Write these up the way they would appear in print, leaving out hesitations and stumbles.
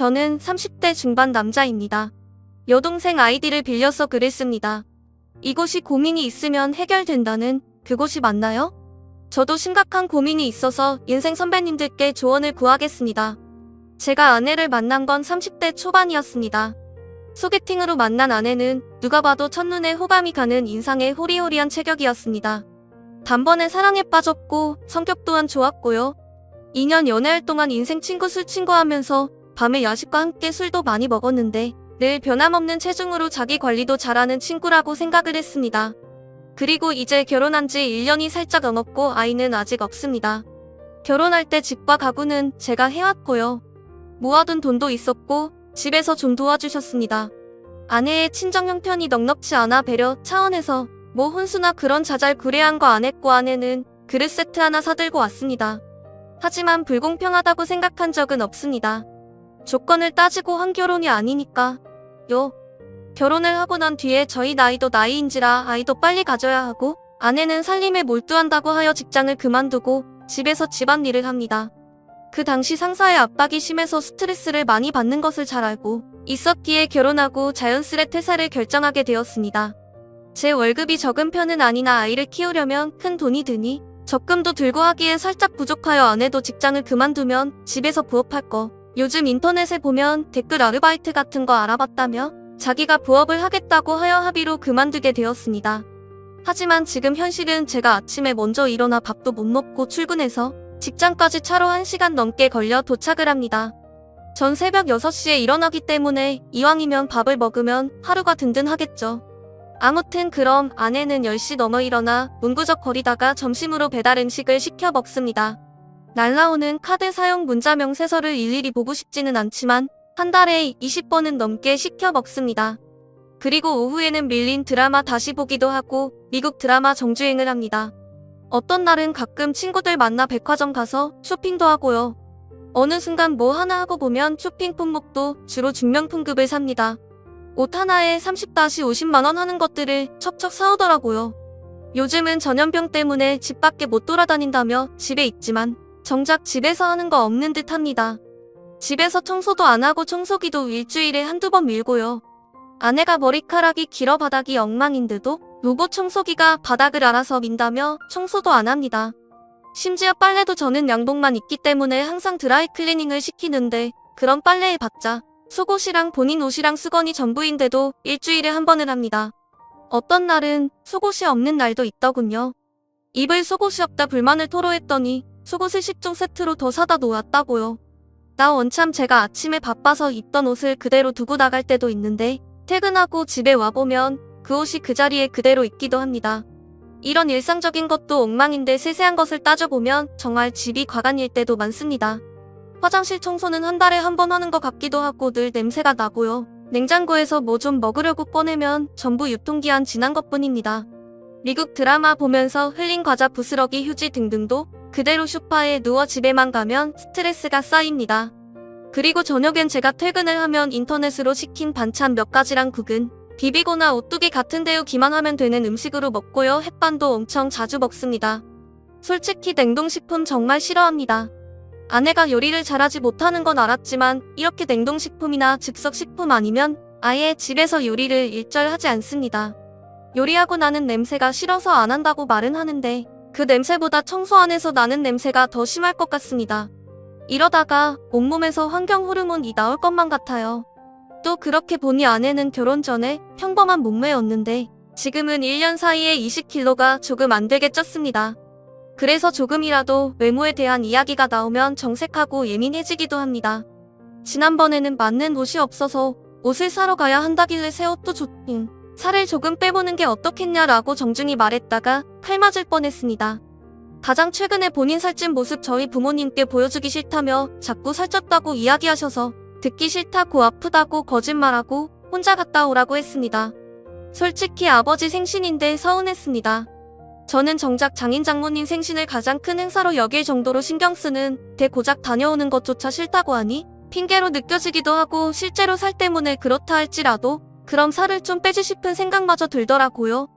저는 30대 중반 남자입니다. 여동생 아이디를 빌려서 글을 씁니다. 이곳이 고민이 있으면 해결된다는 그곳이 맞나요? 저도 심각한 고민이 있어서 인생 선배님들께 조언을 구하겠습니다. 제가 아내를 만난 건 30대 초반이었습니다. 소개팅으로 만난 아내는 누가 봐도 첫눈에 호감이 가는 인상의 호리호리한 체격이었습니다. 단번에 사랑에 빠졌고 성격 또한 좋았고요. 2년 연애할 동안 인생 친구 술 친구 하면서 밤에 야식과 함께 술도 많이 먹었는데 늘 변함없는 체중으로 자기 관리도 잘하는 친구라고 생각을 했습니다. 그리고 이제 결혼한 지 1년이 살짝 넘었고 아이는 아직 없습니다. 결혼할 때 집과 가구는 제가 해왔고요. 모아둔 돈도 있었고 집에서 좀 도와주셨습니다. 아내의 친정 형편이 넉넉지 않아 배려 차원에서 뭐 혼수나 그런 자잘구레한 거 안 했고 아내는 그릇 세트 하나 사들고 왔습니다. 하지만 불공평하다고 생각한 적은 없습니다. 조건을 따지고 한 결혼이 아니니까요. 결혼을 하고 난 뒤에 저희 나이도 나이인지라 아이도 빨리 가져야 하고 아내는 살림에 몰두한다고 하여 직장을 그만두고 집에서 집안일을 합니다. 그 당시 상사의 압박이 심해서 스트레스를 많이 받는 것을 잘 알고 있었기에 결혼하고 자연스레 퇴사를 결정하게 되었습니다. 제 월급이 적은 편은 아니나 아이를 키우려면 큰 돈이 드니 적금도 들고 하기에 살짝 부족하여 아내도 직장을 그만두면 집에서 부업할 거. 요즘 인터넷에 보면 댓글 아르바이트 같은 거 알아봤다며 자기가 부업을 하겠다고 하여 합의로 그만두게 되었습니다. 하지만 지금 현실은 제가 아침에 먼저 일어나 밥도 못 먹고 출근해서 직장까지 차로 1시간 넘게 걸려 도착을 합니다. 전 새벽 6시에 일어나기 때문에 이왕이면 밥을 먹으면 하루가 든든하겠죠. 아무튼 그럼 아내는 10시 넘어 일어나 문구적 거리다가 점심으로 배달 음식을 시켜 먹습니다. 날라오는 카드 사용 문자 명세서를 일일이 보고 싶지는 않지만 한 달에 20번은 넘게 시켜 먹습니다. 그리고 오후에는 밀린 드라마 다시 보기도 하고 미국 드라마 정주행을 합니다. 어떤 날은 가끔 친구들 만나 백화점 가서 쇼핑도 하고요. 어느 순간 뭐 하나 하고 보면 쇼핑 품목도 주로 중명품급을 삽니다. 옷 하나에 30-50만원 하는 것들을 척척 사오더라고요. 요즘은 전염병 때문에 집 밖에 못 돌아다닌다며 집에 있지만 정작 집에서 하는 거 없는 듯 합니다. 집에서 청소도 안 하고 청소기도 일주일에 한두 번 밀고요. 아내가 머리카락이 길어 바닥이 엉망인데도 로봇 청소기가 바닥을 알아서 민다며 청소도 안 합니다. 심지어 빨래도 저는 양복만 입기 때문에 항상 드라이 클리닝을 시키는데 그런 빨래 해봤자 속옷이랑 본인 옷이랑 수건이 전부인데도 일주일에 한 번을 합니다. 어떤 날은 속옷이 없는 날도 있더군요. 입을 속옷이 없다 불만을 토로했더니 속옷을 10종 세트로 더 사다 놓았다고요. 나 원참 제가 아침에 바빠서 입던 옷을 그대로 두고 나갈 때도 있는데 퇴근하고 집에 와보면 그 옷이 그 자리에 그대로 있기도 합니다. 이런 일상적인 것도 엉망인데 세세한 것을 따져보면 정말 집이 과간일 때도 많습니다. 화장실 청소는 한 달에 한 번 하는 것 같기도 하고 늘 냄새가 나고요. 냉장고에서 뭐 좀 먹으려고 꺼내면 전부 유통기한 지난 것뿐입니다. 미국 드라마 보면서 흘린 과자 부스러기 휴지 등등도 그대로 소파에 누워 집에만 가면 스트레스가 쌓입니다. 그리고 저녁엔 제가 퇴근을 하면 인터넷으로 시킨 반찬 몇 가지랑 국은 비비고나 오뚜기 같은 데우기만 하면 되는 음식으로 먹고요. 햇반도 엄청 자주 먹습니다. 솔직히 냉동식품 정말 싫어합니다. 아내가 요리를 잘하지 못하는 건 알았지만 이렇게 냉동식품이나 즉석식품 아니면 아예 집에서 요리를 일절 하지 않습니다. 요리하고 나는 냄새가 싫어서 안 한다고 말은 하는데 그 냄새보다 청소 안에서 나는 냄새가 더 심할 것 같습니다. 이러다가 온몸에서 환경 호르몬이 나올 것만 같아요. 또 그렇게 보니 아내는 결혼 전에 평범한 몸매였는데 지금은 1년 사이에 20kg가 조금 안 되게 쪘습니다. 그래서 조금이라도 외모에 대한 이야기가 나오면 정색하고 예민해지기도 합니다. 지난번에는 맞는 옷이 없어서 옷을 사러 가야 한다길래 새 옷도 좋긴 살을 조금 빼보는 게 어떻겠냐라고 정중히 말했다가 칼 맞을 뻔했습니다. 가장 최근에 본인 살찐 모습 저희 부모님께 보여주기 싫다며 자꾸 살쪘다고 이야기하셔서 듣기 싫다고 아프다고 거짓말하고 혼자 갔다 오라고 했습니다. 솔직히 아버지 생신인데 서운했습니다. 저는 정작 장인 장모님 생신을 가장 큰 행사로 여길 정도로 신경 쓰는 데 고작 다녀오는 것조차 싫다고 하니 핑계로 느껴지기도 하고 실제로 살 때문에 그렇다 할지라도 그럼 살을 좀 빼지 싶은 생각마저 들더라고요.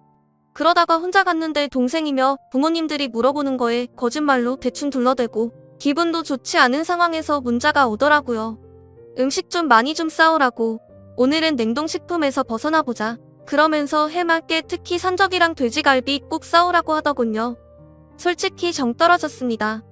그러다가 혼자 갔는데 동생이며 부모님들이 물어보는 거에 거짓말로 대충 둘러대고 기분도 좋지 않은 상황에서 문자가 오더라고요. 음식 좀 많이 좀 싸오라고. 오늘은 냉동식품에서 벗어나보자. 그러면서 해맑게 특히 산적이랑 돼지갈비 꼭 싸오라고 하더군요. 솔직히 정 떨어졌습니다.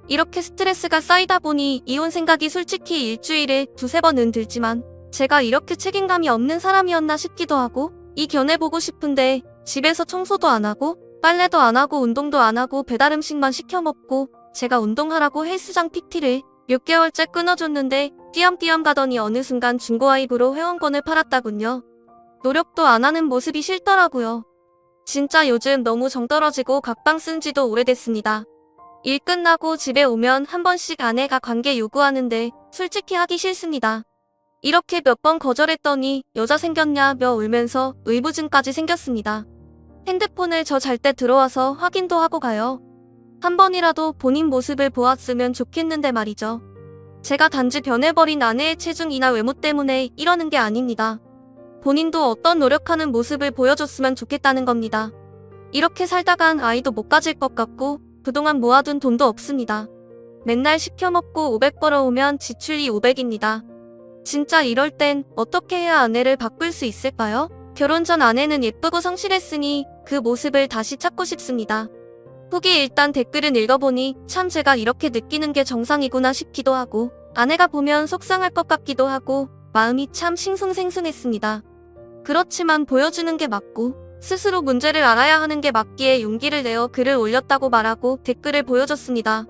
이렇게 스트레스가 쌓이다 보니 이혼 생각이 솔직히 일주일에 두세 번은 들지만 제가 이렇게 책임감이 없는 사람이었나 싶기도 하고 이 견해보고 싶은데 집에서 청소도 안 하고 빨래도 안 하고 운동도 안 하고 배달 음식만 시켜 먹고 제가 운동하라고 헬스장 PT를 6개월째 끊어줬는데 띄엄띄엄 가더니 어느 순간 중고아입으로 회원권을 팔았다군요. 노력도 안 하는 모습이 싫더라고요. 진짜 요즘 너무 정 떨어지고 각방 쓴 지도 오래됐습니다. 일 끝나고 집에 오면 한 번씩 아내가 관계 요구하는데 솔직히 하기 싫습니다. 이렇게 몇 번 거절했더니 여자 생겼냐며 울면서 의부증까지 생겼습니다. 핸드폰을 저 잘 때 들어와서 확인도 하고 가요. 한 번이라도 본인 모습을 보았으면 좋겠는데 말이죠. 제가 단지 변해버린 아내의 체중이나 외모 때문에 이러는 게 아닙니다. 본인도 어떤 노력하는 모습을 보여줬으면 좋겠다는 겁니다. 이렇게 살다간 아이도 못 가질 것 같고 그동안 모아둔 돈도 없습니다. 맨날 시켜먹고 500 벌어오면 지출이 500입니다. 진짜 이럴 땐 어떻게 해야 아내를 바꿀 수 있을까요? 결혼 전 아내는 예쁘고 성실했으니 그 모습을 다시 찾고 싶습니다. 후기 일단 댓글은 읽어보니 참 제가 이렇게 느끼는 게 정상이구나 싶기도 하고 아내가 보면 속상할 것 같기도 하고 마음이 참 싱숭생숭했습니다. 그렇지만 보여주는 게 맞고 스스로 문제를 알아야 하는 게 맞기에 용기를 내어 글을 올렸다고 말하고 댓글을 보여줬습니다.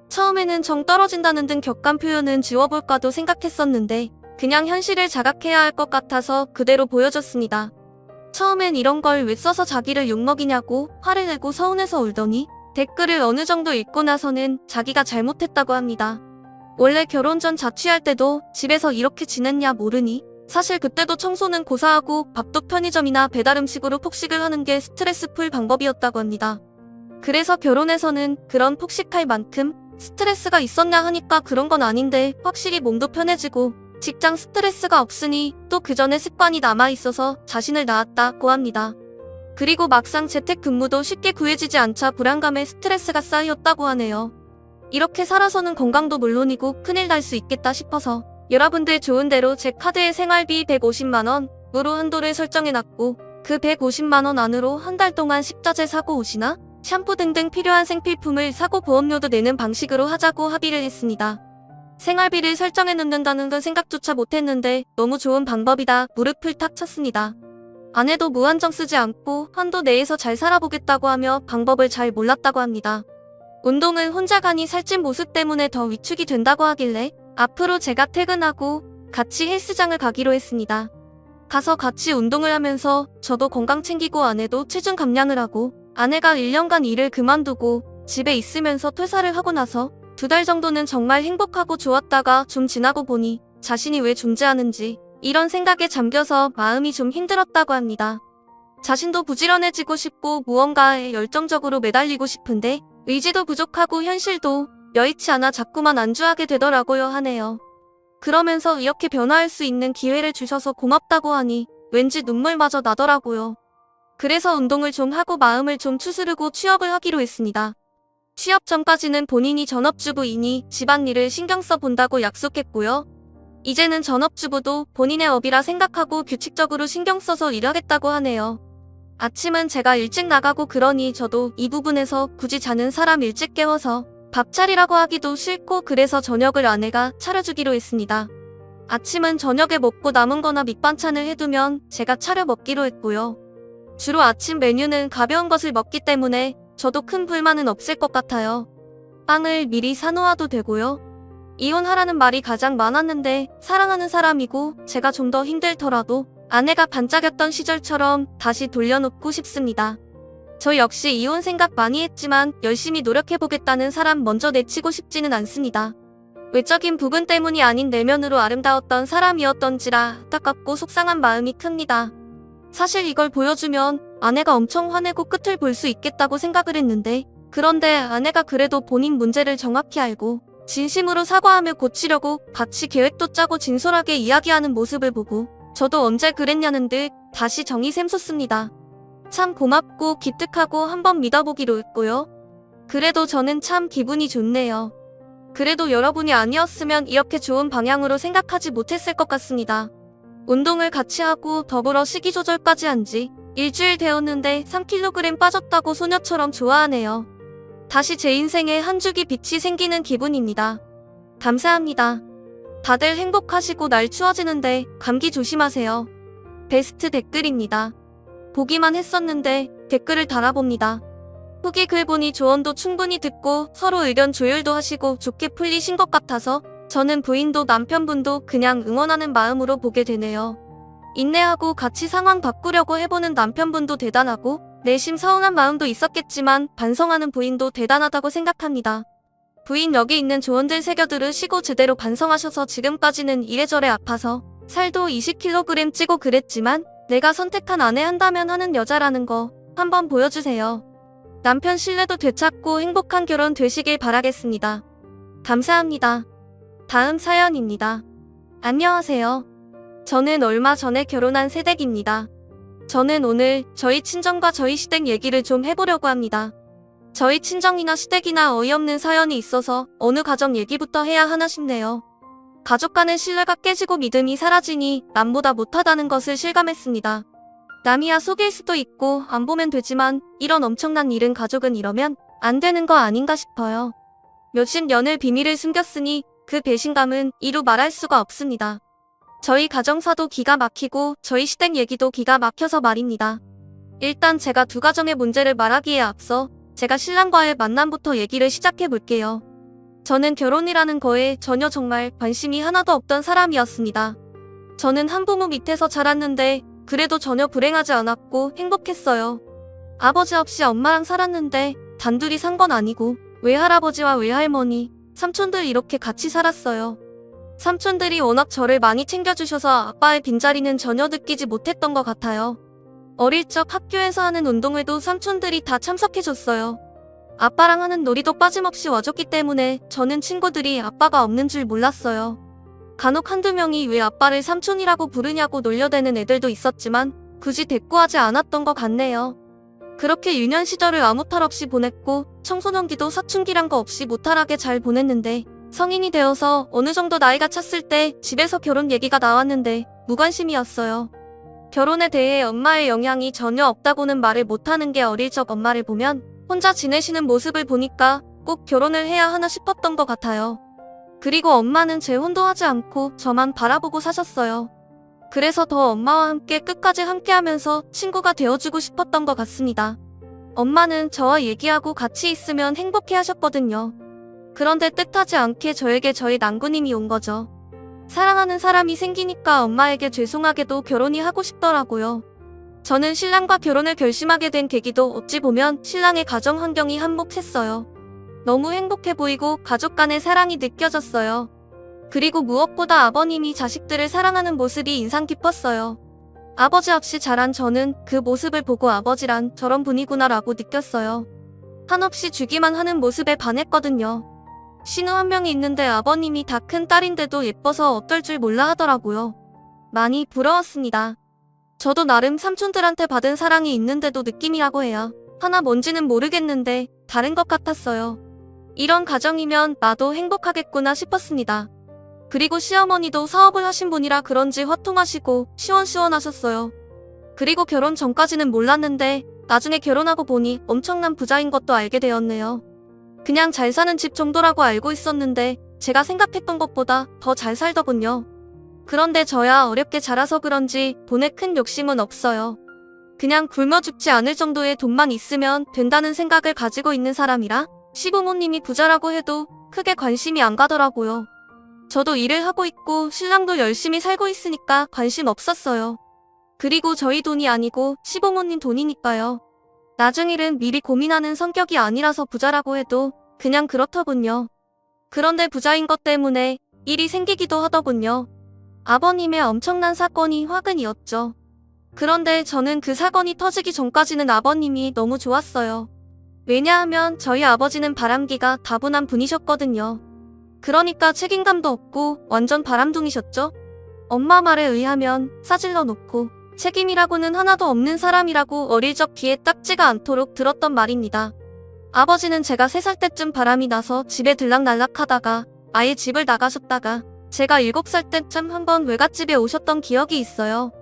처음에는 정 떨어진다는 등 격한 표현은 지워볼까도 생각했었는데 그냥 현실을 자각해야 할 것 같아서 그대로 보여줬습니다. 처음엔 이런 걸 왜 써서 자기를 욕먹이냐고 화를 내고 서운해서 울더니 댓글을 어느 정도 읽고 나서는 자기가 잘못했다고 합니다. 원래 결혼 전 자취할 때도 집에서 이렇게 지냈냐 모르니 사실 그때도 청소는 고사하고 밥도 편의점이나 배달음식으로 폭식을 하는 게 스트레스 풀 방법이었다고 합니다. 그래서 결혼해서는 그런 폭식할 만큼 스트레스가 있었냐 하니까 그런 건 아닌데 확실히 몸도 편해지고 직장 스트레스가 없으니 또 그 전에 습관이 남아있어서 자신을 낳았다고 합니다. 그리고 막상 재택근무도 쉽게 구해지지 않자 불안감에 스트레스가 쌓였다고 하네요. 이렇게 살아서는 건강도 물론이고 큰일 날 수 있겠다 싶어서 여러분들 좋은 대로 제 카드에 생활비 150만원으로 한도를 설정해놨고 그 150만원 안으로 한 달 동안 식자재 사고 옷이나 샴푸 등등 필요한 생필품을 사고 보험료도 내는 방식으로 하자고 합의를 했습니다. 생활비를 설정해 놓는다는 건 생각조차 못했는데 너무 좋은 방법이다 무릎을 탁 쳤습니다. 아내도 무한정 쓰지 않고 한도 내에서 잘 살아보겠다고 하며 방법을 잘 몰랐다고 합니다. 운동을 혼자 가니 살찐 모습 때문에 더 위축이 된다고 하길래 앞으로 제가 퇴근하고 같이 헬스장을 가기로 했습니다. 가서 같이 운동을 하면서 저도 건강 챙기고 아내도 체중 감량을 하고 아내가 1년간 일을 그만두고 집에 있으면서 퇴사를 하고 나서 2달 정도는 정말 행복하고 좋았다가 좀 지나고 보니 자신이 왜 존재하는지 이런 생각에 잠겨서 마음이 좀 힘들었다고 합니다. 자신도 부지런해지고 싶고 무언가에 열정적으로 매달리고 싶은데 의지도 부족하고 현실도 여의치 않아 자꾸만 안주하게 되더라고요 하네요. 그러면서 이렇게 변화할 수 있는 기회를 주셔서 고맙다고 하니 왠지 눈물마저 나더라고요. 그래서 운동을 좀 하고 마음을 좀 추스르고 취업을 하기로 했습니다. 취업 전까지는 본인이 전업주부이니 집안일을 신경 써 본다고 약속했고요. 이제는 전업주부도 본인의 업이라 생각하고 규칙적으로 신경 써서 일하겠다고 하네요. 아침은 제가 일찍 나가고 그러니 저도 이 부분에서 굳이 자는 사람 일찍 깨워서 밥 차리라고 하기도 싫고 그래서 저녁을 아내가 차려주기로 했습니다. 아침은 저녁에 먹고 남은 거나 밑반찬을 해두면 제가 차려 먹기로 했고요. 주로 아침 메뉴는 가벼운 것을 먹기 때문에 저도 큰 불만은 없을 것 같아요. 빵을 미리 사놓아도 되고요. 이혼하라는 말이 가장 많았는데 사랑하는 사람이고 제가 좀 더 힘들더라도 아내가 반짝였던 시절처럼 다시 돌려놓고 싶습니다. 저 역시 이혼 생각 많이 했지만 열심히 노력해보겠다는 사람 먼저 내치고 싶지는 않습니다. 외적인 부분 때문이 아닌 내면으로 아름다웠던 사람이었던지라 안타깝고 속상한 마음이 큽니다. 사실 이걸 보여주면 아내가 엄청 화내고 끝을 볼 수 있겠다고 생각을 했는데 그런데 아내가 그래도 본인 문제를 정확히 알고 진심으로 사과하며 고치려고 같이 계획도 짜고 진솔하게 이야기하는 모습을 보고 저도 언제 그랬냐는 듯 다시 정이 샘솟습니다. 참 고맙고 기특하고 한번 믿어보기로 했고요. 그래도 저는 참 기분이 좋네요. 그래도 여러분이 아니었으면 이렇게 좋은 방향으로 생각하지 못했을 것 같습니다. 운동을 같이 하고 더불어 식이 조절까지 한 지 일주일 되었는데 3kg 빠졌다고 소녀처럼 좋아하네요. 다시 제 인생에 한 줄기 빛이 생기는 기분입니다. 감사합니다. 다들 행복하시고 날 추워지는데 감기 조심하세요. 베스트 댓글입니다. 보기만 했었는데 댓글을 달아봅니다. 후기 글 보니 조언도 충분히 듣고 서로 의견 조율도 하시고 좋게 풀리신 것 같아서 저는 부인도 남편분도 그냥 응원하는 마음으로 보게 되네요. 인내하고 같이 상황 바꾸려고 해보는 남편분도 대단하고 내심 서운한 마음도 있었겠지만 반성하는 부인도 대단하다고 생각합니다. 부인 여기 있는 조언들 새겨들으시고 제대로 반성하셔서 지금까지는 이래저래 아파서 살도 20kg 찌고 그랬지만 내가 선택한 아내 한다면 하는 여자라는 거 한번 보여주세요. 남편 신뢰도 되찾고 행복한 결혼 되시길 바라겠습니다. 감사합니다. 다음 사연입니다. 안녕하세요. 저는 얼마 전에 결혼한 새댁입니다. 저는 오늘 저희 친정과 저희 시댁 얘기를 좀 해보려고 합니다. 저희 친정이나 시댁이나 어이없는 사연이 있어서 어느 가정 얘기부터 해야 하나 싶네요. 가족 간의 신뢰가 깨지고 믿음이 사라지니 남보다 못하다는 것을 실감했습니다. 남이야 속일 수도 있고 안 보면 되지만 이런 엄청난 일은 가족은 이러면 안 되는 거 아닌가 싶어요. 몇십 년을 비밀을 숨겼으니 그 배신감은 이루 말할 수가 없습니다. 저희 가정사도 기가 막히고 저희 시댁 얘기도 기가 막혀서 말입니다. 일단 제가 두 가정의 문제를 말하기에 앞서 제가 신랑과의 만남부터 얘기를 시작해 볼게요. 저는 결혼이라는 거에 전혀 정말 관심이 하나도 없던 사람이었습니다. 저는 한부모 밑에서 자랐는데 그래도 전혀 불행하지 않았고 행복했어요. 아버지 없이 엄마랑 살았는데 단둘이 산 건 아니고 외할아버지와 외할머니, 삼촌들 이렇게 같이 살았어요. 삼촌들이 워낙 저를 많이 챙겨주셔서 아빠의 빈자리는 전혀 느끼지 못했던 것 같아요. 어릴 적 학교에서 하는 운동회도 삼촌들이 다 참석해줬어요. 아빠랑 하는 놀이도 빠짐없이 와줬기 때문에 저는 친구들이 아빠가 없는 줄 몰랐어요. 간혹 한두 명이 왜 아빠를 삼촌이라고 부르냐고 놀려대는 애들도 있었지만 굳이 대꾸하지 않았던 것 같네요. 그렇게 유년 시절을 아무 탈 없이 보냈고 청소년기도 사춘기란 거 없이 무탈하게 잘 보냈는데 성인이 되어서 어느 정도 나이가 찼을 때 집에서 결혼 얘기가 나왔는데 무관심이었어요. 결혼에 대해 엄마의 영향이 전혀 없다고는 말을 못하는 게 어릴 적 엄마를 보면 혼자 지내시는 모습을 보니까 꼭 결혼을 해야 하나 싶었던 것 같아요. 그리고 엄마는 재혼도 하지 않고 저만 바라보고 사셨어요. 그래서 더 엄마와 함께 끝까지 함께하면서 친구가 되어주고 싶었던 것 같습니다. 엄마는 저와 얘기하고 같이 있으면 행복해 하셨거든요. 그런데 뜻하지 않게 저에게 저희 난구님이 온 거죠. 사랑하는 사람이 생기니까 엄마에게 죄송하게도 결혼이 하고 싶더라고요. 저는 신랑과 결혼을 결심하게 된 계기도 어찌 보면 신랑의 가정 환경이 한몫했어요. 너무 행복해 보이고 가족 간의 사랑이 느껴졌어요. 그리고 무엇보다 아버님이 자식들을 사랑하는 모습이 인상 깊었어요. 아버지 없이 자란 저는 그 모습을 보고 아버지란 저런 분이구나라고 느꼈어요. 한없이 주기만 하는 모습에 반했거든요. 신우 한 명이 있는데 아버님이 다 큰 딸인데도 예뻐서 어떨 줄 몰라 하더라고요. 많이 부러웠습니다. 저도 나름 삼촌들한테 받은 사랑이 있는데도 느낌이라고 해야 하나 뭔지는 모르겠는데 다른 것 같았어요. 이런 가정이면 나도 행복하겠구나 싶었습니다. 그리고 시어머니도 사업을 하신 분이라 그런지 화통하시고 시원시원하셨어요. 그리고 결혼 전까지는 몰랐는데 나중에 결혼하고 보니 엄청난 부자인 것도 알게 되었네요. 그냥 잘 사는 집 정도라고 알고 있었는데 제가 생각했던 것보다 더 잘 살더군요. 그런데 저야 어렵게 자라서 그런지 돈에 큰 욕심은 없어요. 그냥 굶어 죽지 않을 정도의 돈만 있으면 된다는 생각을 가지고 있는 사람이라 시부모님이 부자라고 해도 크게 관심이 안 가더라고요. 저도 일을 하고 있고 신랑도 열심히 살고 있으니까 관심 없었어요. 그리고 저희 돈이 아니고 시부모님 돈이니까요. 나중 일은 미리 고민하는 성격이 아니라서 부자라고 해도 그냥 그렇더군요. 그런데 부자인 것 때문에 일이 생기기도 하더군요. 아버님의 엄청난 사건이 화근이었죠. 그런데 저는 그 사건이 터지기 전까지는 아버님이 너무 좋았어요. 왜냐하면 저희 아버지는 바람기가 다분한 분이셨거든요. 그러니까 책임감도 없고 완전 바람둥이셨죠? 엄마 말에 의하면 싸질러 놓고 책임이라고는 하나도 없는 사람이라고 어릴 적 귀에 딱지가 않도록 들었던 말입니다. 아버지는 제가 3살 때쯤 바람이 나서 집에 들락날락하다가 아예 집을 나가셨다가 제가 7살 때쯤 한번 외갓집에 오셨던 기억이 있어요.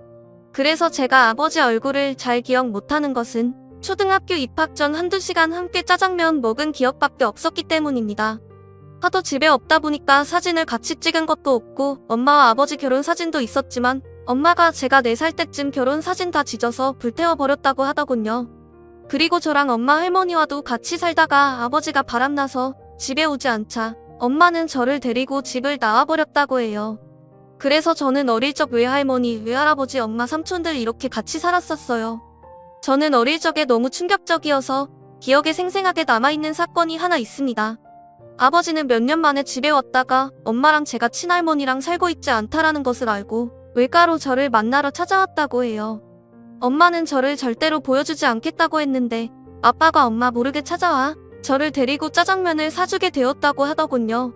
그래서 제가 아버지 얼굴을 잘 기억 못하는 것은 초등학교 입학 전 한두 시간 함께 짜장면 먹은 기억밖에 없었기 때문입니다. 하도 집에 없다 보니까 사진을 같이 찍은 것도 없고 엄마와 아버지 결혼 사진도 있었지만 엄마가 제가 4살 때쯤 결혼 사진 다 지져서 불태워버렸다고 하더군요. 그리고 저랑 엄마 할머니와도 같이 살다가 아버지가 바람나서 집에 오지 않자 엄마는 저를 데리고 집을 나와버렸다고 해요. 그래서 저는 어릴 적 외할머니, 외할아버지, 엄마, 삼촌들 이렇게 같이 살았었어요. 저는 어릴 적에 너무 충격적이어서 기억에 생생하게 남아있는 사건이 하나 있습니다. 아버지는 몇 년 만에 집에 왔다가 엄마랑 제가 친할머니랑 살고 있지 않다라는 것을 알고 외가로 저를 만나러 찾아왔다고 해요. 엄마는 저를 절대로 보여주지 않겠다고 했는데 아빠가 엄마 모르게 찾아와 저를 데리고 짜장면을 사주게 되었다고 하더군요.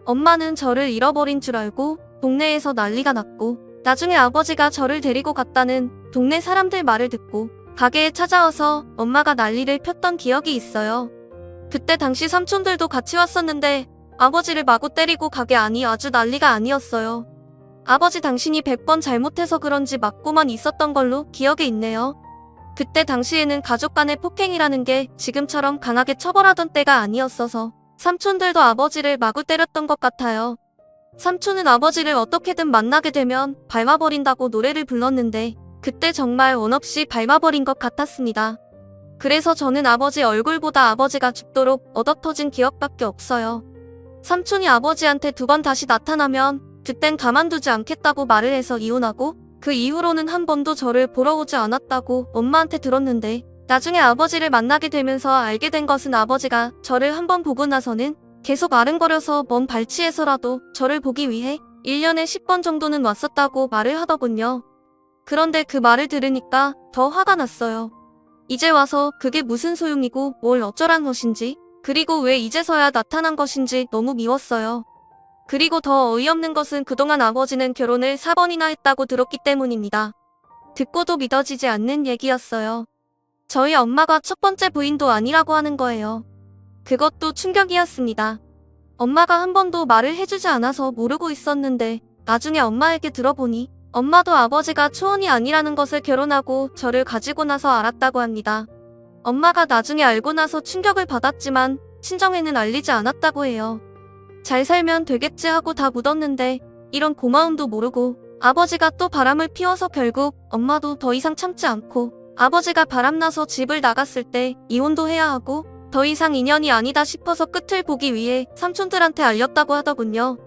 엄마는 저를 잃어버린 줄 알고 동네에서 난리가 났고 나중에 아버지가 저를 데리고 갔다는 동네 사람들 말을 듣고 가게에 찾아와서 엄마가 난리를 폈던 기억이 있어요. 그때 당시 삼촌들도 같이 왔었는데 아버지를 마구 때리고 가게 안이 아주 난리가 아니었어요. 아버지 당신이 100번 잘못해서 그런지 맞고만 있었던 걸로 기억에 있네요. 그때 당시에는 가족 간의 폭행이라는 게 지금처럼 강하게 처벌하던 때가 아니었어서 삼촌들도 아버지를 마구 때렸던 것 같아요. 삼촌은 아버지를 어떻게든 만나게 되면 밟아버린다고 노래를 불렀는데 그때 정말 원 없이 밟아버린 것 같았습니다. 그래서 저는 아버지 얼굴보다 아버지가 죽도록 얻어터진 기억밖에 없어요. 삼촌이 아버지한테 2번 다시 나타나면 그땐 가만두지 않겠다고 말을 해서 이혼하고 그 이후로는 한 번도 저를 보러 오지 않았다고 엄마한테 들었는데 나중에 아버지를 만나게 되면서 알게 된 것은 아버지가 저를 한 번 보고 나서는 계속 아른거려서 먼 발치에서라도 저를 보기 위해 1년에 10번 정도는 왔었다고 말을 하더군요. 그런데 그 말을 들으니까 더 화가 났어요. 이제 와서 그게 무슨 소용이고 뭘 어쩌란 것인지 그리고 왜 이제서야 나타난 것인지 너무 미웠어요. 그리고 더 어이없는 것은 그동안 아버지는 결혼을 4번이나 했다고 들었기 때문입니다. 듣고도 믿어지지 않는 얘기였어요. 저희 엄마가 첫 번째 부인도 아니라고 하는 거예요. 그것도 충격이었습니다. 엄마가 한 번도 말을 해주지 않아서 모르고 있었는데 나중에 엄마에게 들어보니 엄마도 아버지가 초혼이 아니라는 것을 결혼하고 저를 가지고 나서 알았다고 합니다. 엄마가 나중에 알고 나서 충격을 받았지만 친정에는 알리지 않았다고 해요. 잘 살면 되겠지 하고 다 묻었는데 이런 고마움도 모르고 아버지가 또 바람을 피워서 결국 엄마도 더 이상 참지 않고 아버지가 바람나서 집을 나갔을 때 이혼도 해야 하고 더 이상 인연이 아니다 싶어서 끝을 보기 위해 삼촌들한테 알렸다고 하더군요.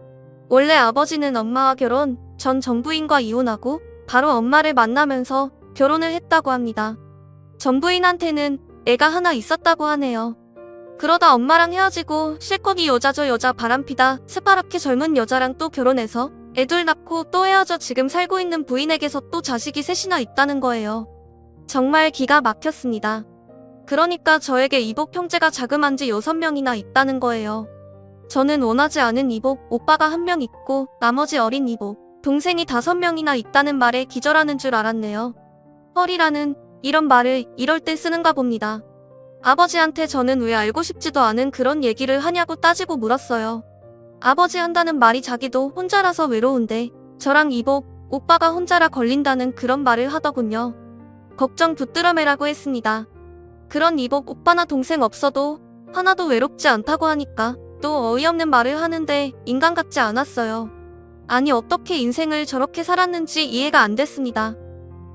원래 아버지는 엄마와 결혼, 전 전부인과 이혼하고 바로 엄마를 만나면서 결혼을 했다고 합니다. 전부인한테는 애가 하나 있었다고 하네요. 그러다 엄마랑 헤어지고 실컷 이 여자 저 여자 바람피다 새파랗게 젊은 여자랑 또 결혼해서 애둘 낳고 또 헤어져 지금 살고 있는 부인에게서 또 자식이 셋이나 있다는 거예요. 정말 기가 막혔습니다. 그러니까 저에게 이복 형제가 자그만지 6명이나 있다는 거예요. 저는 원하지 않은 이복, 오빠가 1명 있고 나머지 어린 이복, 동생이 5명이나 있다는 말에 기절하는 줄 알았네요. 헐이라는 이런 말을 이럴 때 쓰는가 봅니다. 아버지한테 저는 왜 알고 싶지도 않은 그런 얘기를 하냐고 따지고 물었어요. 아버지 한다는 말이 자기도 혼자라서 외로운데 저랑 이복, 오빠가 혼자라 걸린다는 그런 말을 하더군요. 걱정 붙들어 매라고 했습니다. 그런 이복, 오빠나 동생 없어도 하나도 외롭지 않다고 하니까 또 어이없는 말을 하는데 인간 같지 않았어요. 아니 어떻게 인생을 저렇게 살았는지 이해가 안 됐습니다.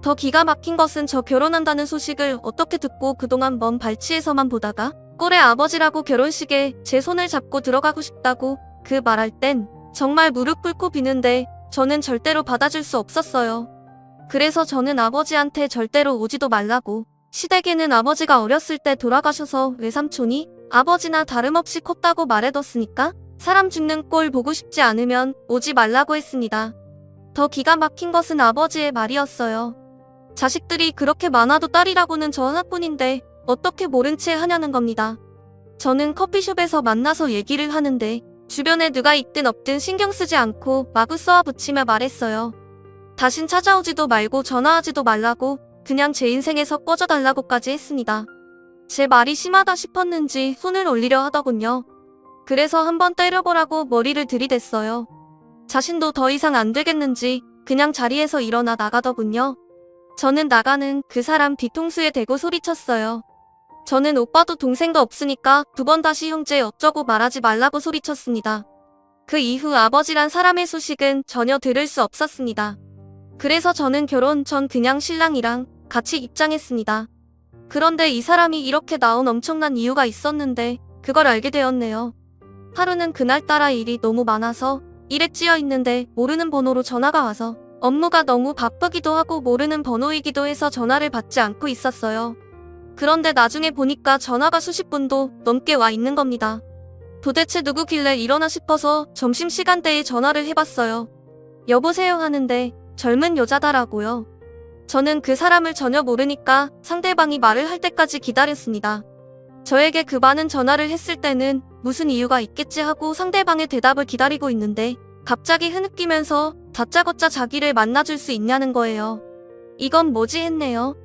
더 기가 막힌 것은 저 결혼한다는 소식을 어떻게 듣고 그동안 먼 발치에서만 보다가 꼴의 아버지라고 결혼식에 제 손을 잡고 들어가고 싶다고 그 말할 땐 정말 무릎 꿇고 비는데 저는 절대로 받아줄 수 없었어요. 그래서 저는 아버지한테 절대로 오지도 말라고 시댁에는 아버지가 어렸을 때 돌아가셔서 외삼촌이 아버지나 다름없이 컸다고 말해뒀으니까 사람 죽는 꼴 보고 싶지 않으면 오지 말라고 했습니다. 더 기가 막힌 것은 아버지의 말이었어요. 자식들이 그렇게 많아도 딸이라고는 저 하나뿐인데 어떻게 모른 채 하냐는 겁니다. 저는 커피숍에서 만나서 얘기를 하는데 주변에 누가 있든 없든 신경 쓰지 않고 마구 쏘아붙이며 말했어요. 다신 찾아오지도 말고 전화하지도 말라고 그냥 제 인생에서 꺼져달라고까지 했습니다. 제 말이 심하다 싶었는지 손을 올리려 하더군요. 그래서 한번 때려보라고 머리를 들이댔어요. 자신도 더 이상 안 되겠는지 그냥 자리에서 일어나 나가더군요. 저는 나가는 그 사람 뒤통수에 대고 소리쳤어요. 저는 오빠도 동생도 없으니까 2번 다시 형제 어쩌고 말하지 말라고 소리쳤습니다. 그 이후 아버지란 사람의 소식은 전혀 들을 수 없었습니다. 그래서 저는 결혼 전 그냥 신랑이랑 같이 입장했습니다. 그런데 이 사람이 이렇게 나온 엄청난 이유가 있었는데 그걸 알게 되었네요. 하루는 그날따라 일이 너무 많아서 일에 찌여 있는데 모르는 번호로 전화가 와서 업무가 너무 바쁘기도 하고 모르는 번호이기도 해서 전화를 받지 않고 있었어요. 그런데 나중에 보니까 전화가 수십 분도 넘게 와 있는 겁니다. 도대체 누구길래 이러나 싶어서 점심시간대에 전화를 해봤어요. 여보세요 하는데 젊은 여자다라고요. 저는 그 사람을 전혀 모르니까 상대방이 말을 할 때까지 기다렸습니다. 저에게 그 많은 전화를 했을 때는 무슨 이유가 있겠지 하고 상대방의 대답을 기다리고 있는데 갑자기 흐느끼면서 다짜고짜 자기를 만나줄 수 있냐는 거예요. 이건 뭐지 했네요.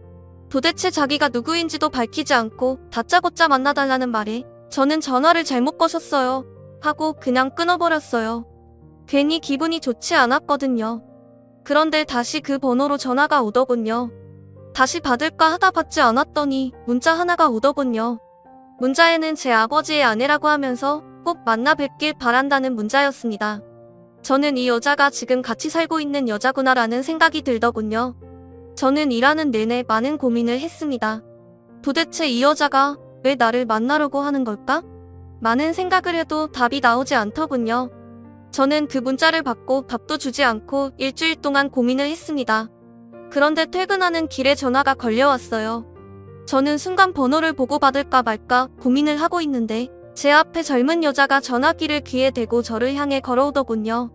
도대체 자기가 누구인지도 밝히지 않고 다짜고짜 만나달라는 말에 저는 전화를 잘못 거셨어요 하고 그냥 끊어버렸어요. 괜히 기분이 좋지 않았거든요. 그런데 다시 그 번호로 전화가 오더군요. 다시 받을까 하다 받지 않았더니 문자 하나가 오더군요. 문자에는 제 아버지의 아내라고 하면서 꼭 만나 뵙길 바란다는 문자였습니다. 저는 이 여자가 지금 같이 살고 있는 여자구나라는 생각이 들더군요. 저는 일하는 내내 많은 고민을 했습니다. 도대체 이 여자가 왜 나를 만나려고 하는 걸까? 많은 생각을 해도 답이 나오지 않더군요. 저는 그 문자를 받고 답도 주지 않고 일주일 동안 고민을 했습니다. 그런데 퇴근하는 길에 전화가 걸려왔어요. 저는 순간 번호를 보고 받을까 말까 고민을 하고 있는데 제 앞에 젊은 여자가 전화기를 귀에 대고 저를 향해 걸어오더군요.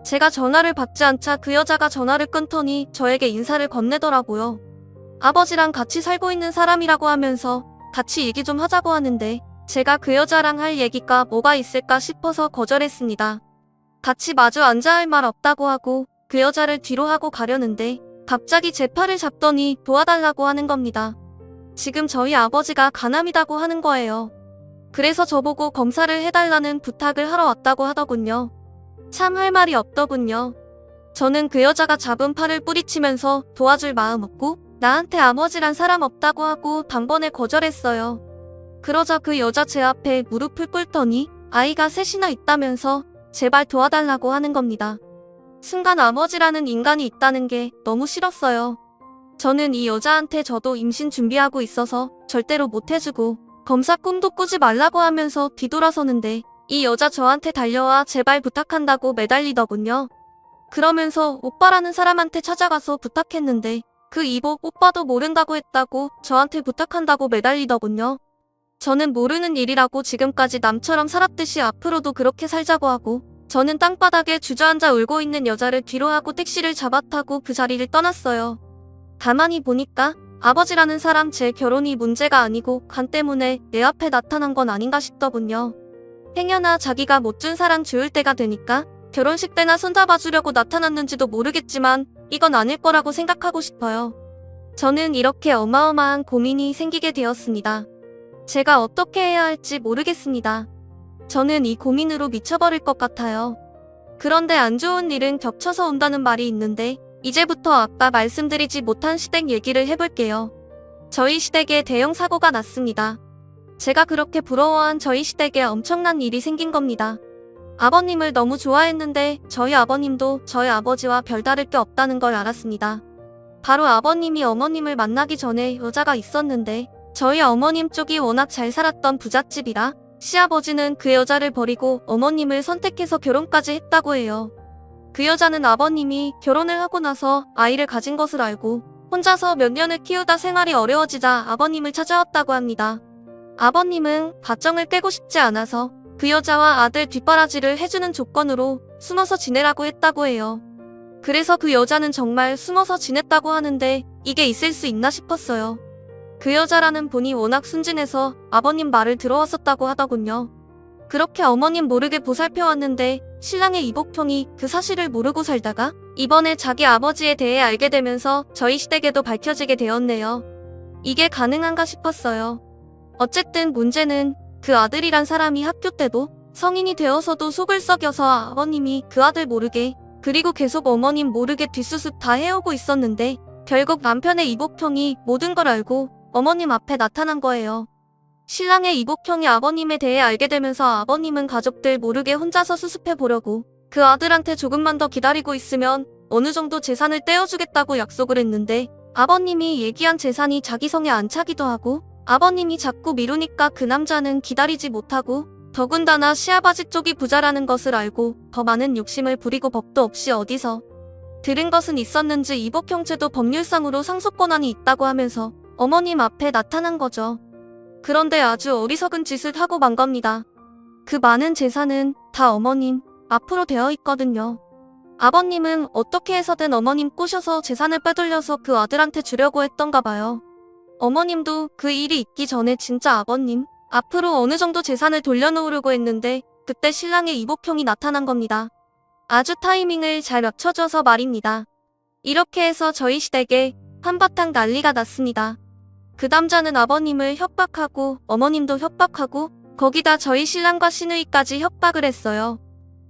제가 전화를 받지 않자 그 여자가 전화를 끊더니 저에게 인사를 건네더라고요. 아버지랑 같이 살고 있는 사람이라고 하면서 같이 얘기 좀 하자고 하는데 제가 그 여자랑 할 얘기가 뭐가 있을까 싶어서 거절했습니다. 같이 마주 앉아 할 말 없다고 하고 그 여자를 뒤로 하고 가려는데 갑자기 제 팔을 잡더니 도와달라고 하는 겁니다. 지금 저희 아버지가 간암이라고 하는 거예요. 그래서 저보고 검사를 해달라는 부탁을 하러 왔다고 하더군요. 참 할 말이 없더군요. 저는 그 여자가 잡은 팔을 뿌리치면서 도와줄 마음 없고 나한테 아버지란 사람 없다고 하고 단번에 거절했어요. 그러자 그 여자 제 앞에 무릎을 꿇더니 아이가 셋이나 있다면서 제발 도와달라고 하는 겁니다. 순간 아버지라는 인간이 있다는 게 너무 싫었어요. 저는 이 여자한테 저도 임신 준비하고 있어서 절대로 못 해주고 검사 꿈도 꾸지 말라고 하면서 뒤돌아서는데 이 여자 저한테 달려와 제발 부탁한다고 매달리더군요. 그러면서 오빠라는 사람한테 찾아가서 부탁했는데 그 이복 오빠도 모른다고 했다고 저한테 부탁한다고 매달리더군요. 저는 모르는 일이라고 지금까지 남처럼 살았듯이 앞으로도 그렇게 살자고 하고 저는 땅바닥에 주저앉아 울고 있는 여자를 뒤로 하고 택시를 잡아 타고 그 자리를 떠났어요. 가만히 보니까 아버지라는 사람 제 결혼이 문제가 아니고 간 때문에 내 앞에 나타난 건 아닌가 싶더군요. 행여나 자기가 못 준 사랑 주울 때가 되니까 결혼식 때나 손잡아주려고 나타났는지도 모르겠지만 이건 아닐 거라고 생각하고 싶어요. 저는 이렇게 어마어마한 고민이 생기게 되었습니다. 제가 어떻게 해야 할지 모르겠습니다. 저는 이 고민으로 미쳐버릴 것 같아요. 그런데 안 좋은 일은 겹쳐서 온다는 말이 있는데 이제부터 아까 말씀드리지 못한 시댁 얘기를 해볼게요. 저희 시댁에 대형 사고가 났습니다. 제가 그렇게 부러워한 저희 시댁에 엄청난 일이 생긴 겁니다. 아버님을 너무 좋아했는데 저희 아버님도 저희 아버지와 별다를 게 없다는 걸 알았습니다. 바로 아버님이 어머님을 만나기 전에 여자가 있었는데 저희 어머님 쪽이 워낙 잘 살았던 부잣집이라 시아버지는 그 여자를 버리고 어머님을 선택해서 결혼까지 했다고 해요. 그 여자는 아버님이 결혼을 하고 나서 아이를 가진 것을 알고 혼자서 몇 년을 키우다 생활이 어려워지자 아버님을 찾아왔다고 합니다. 아버님은 가정을 깨고 싶지 않아서 그 여자와 아들 뒷바라지를 해주는 조건으로 숨어서 지내라고 했다고 해요. 그래서 그 여자는 정말 숨어서 지냈다고 하는데 이게 있을 수 있나 싶었어요. 그 여자라는 분이 워낙 순진해서 아버님 말을 들어왔었다고 하더군요. 그렇게 어머님 모르게 보살펴왔는데 신랑의 이복형이 그 사실을 모르고 살다가 이번에 자기 아버지에 대해 알게 되면서 저희 시댁에도 밝혀지게 되었네요. 이게 가능한가 싶었어요. 어쨌든 문제는 그 아들이란 사람이 학교 때도 성인이 되어서도 속을 썩여서 아버님이 그 아들 모르게 그리고 계속 어머님 모르게 뒷수습 다 해오고 있었는데 결국 남편의 이복형이 모든 걸 알고 어머님 앞에 나타난 거예요. 신랑의 이복형이 아버님에 대해 알게 되면서 아버님은 가족들 모르게 혼자서 수습해 보려고 그 아들한테 조금만 더 기다리고 있으면 어느 정도 재산을 떼어주겠다고 약속을 했는데 아버님이 얘기한 재산이 자기 성에 안 차기도 하고 아버님이 자꾸 미루니까 그 남자는 기다리지 못하고 더군다나 시아버지 쪽이 부자라는 것을 알고 더 많은 욕심을 부리고 법도 없이 어디서 들은 것은 있었는지 이복 형제도 법률상으로 상속 권한이 있다고 하면서 어머님 앞에 나타난 거죠. 그런데 아주 어리석은 짓을 하고 만 겁니다. 그 많은 재산은 다 어머님 앞으로 되어 있거든요. 아버님은 어떻게 해서든 어머님 꼬셔서 재산을 빼돌려서 그 아들한테 주려고 했던가 봐요. 어머님도 그 일이 있기 전에 진짜 아버님 앞으로 어느 정도 재산을 돌려놓으려고 했는데 그때 신랑의 이복형이 나타난 겁니다. 아주 타이밍을 잘 맞춰줘서 말입니다. 이렇게 해서 저희 시댁에 한바탕 난리가 났습니다. 그 남자는 아버님을 협박하고 어머님도 협박하고 거기다 저희 신랑과 시누이까지 협박을 했어요.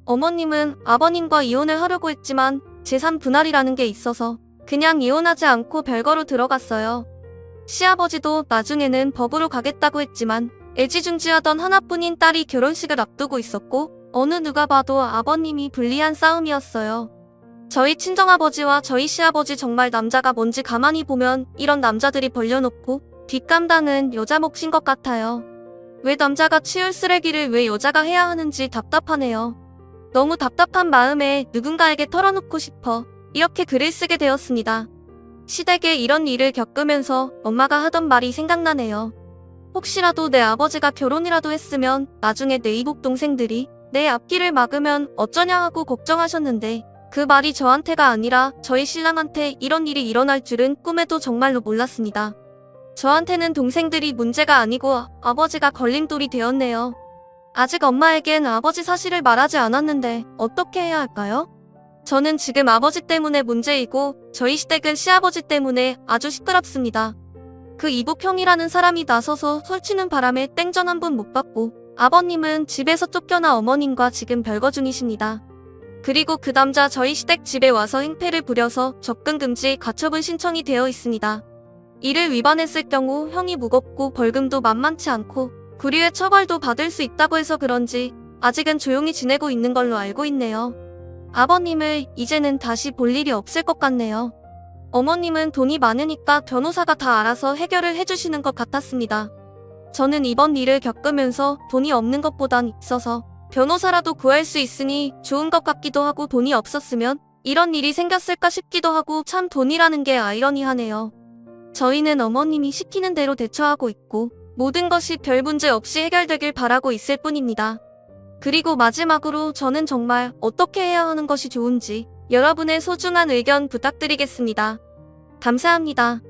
어머님은 아버님과 이혼을 하려고 했지만 재산 분할이라는 게 있어서 그냥 이혼하지 않고 별거로 들어갔어요. 시아버지도 나중에는 법으로 가겠다고 했지만 애지중지하던 하나뿐인 딸이 결혼식을 앞두고 있었고 어느 누가 봐도 아버님이 불리한 싸움이었어요. 저희 친정아버지와 저희 시아버지 정말 남자가 뭔지 가만히 보면 이런 남자들이 벌려놓고 뒷감당은 여자 몫인 것 같아요. 왜 남자가 치울 쓰레기를 왜 여자가 해야 하는지 답답하네요. 너무 답답한 마음에 누군가에게 털어놓고 싶어 이렇게 글을 쓰게 되었습니다. 시댁에 이런 일을 겪으면서 엄마가 하던 말이 생각나네요. 혹시라도 내 아버지가 결혼이라도 했으면 나중에 내 이복 동생들이 내 앞길을 막으면 어쩌냐 하고 걱정하셨는데 그 말이 저한테가 아니라 저희 신랑한테 이런 일이 일어날 줄은 꿈에도 정말로 몰랐습니다. 저한테는 동생들이 문제가 아니고 아버지가 걸림돌이 되었네요. 아직 엄마에겐 아버지 사실을 말하지 않았는데 어떻게 해야 할까요? 저는 지금 아버지 때문에 문제이고 저희 시댁은 시아버지 때문에 아주 시끄럽습니다. 그 이복형이라는 사람이 나서서 설치는 바람에 땡전 한 번 못 받고 아버님은 집에서 쫓겨나 어머님과 지금 별거 중이십니다. 그리고 그 남자 저희 시댁 집에 와서 행패를 부려서 접근금지 가처분 신청이 되어 있습니다. 이를 위반했을 경우 형이 무겁고 벌금도 만만치 않고 구류의 처벌도 받을 수 있다고 해서 그런지 아직은 조용히 지내고 있는 걸로 알고 있네요. 아버님을 이제는 다시 볼 일이 없을 것 같네요. 어머님은 돈이 많으니까 변호사가 다 알아서 해결을 해주시는 것 같았습니다. 저는 이번 일을 겪으면서 돈이 없는 것보단 있어서 변호사라도 구할 수 있으니 좋은 것 같기도 하고 돈이 없었으면 이런 일이 생겼을까 싶기도 하고 참 돈이라는 게 아이러니하네요. 저희는 어머님이 시키는 대로 대처하고 있고 모든 것이 별 문제 없이 해결되길 바라고 있을 뿐입니다. 그리고 마지막으로 저는 정말 어떻게 해야 하는 것이 좋은지 여러분의 소중한 의견 부탁드리겠습니다. 감사합니다.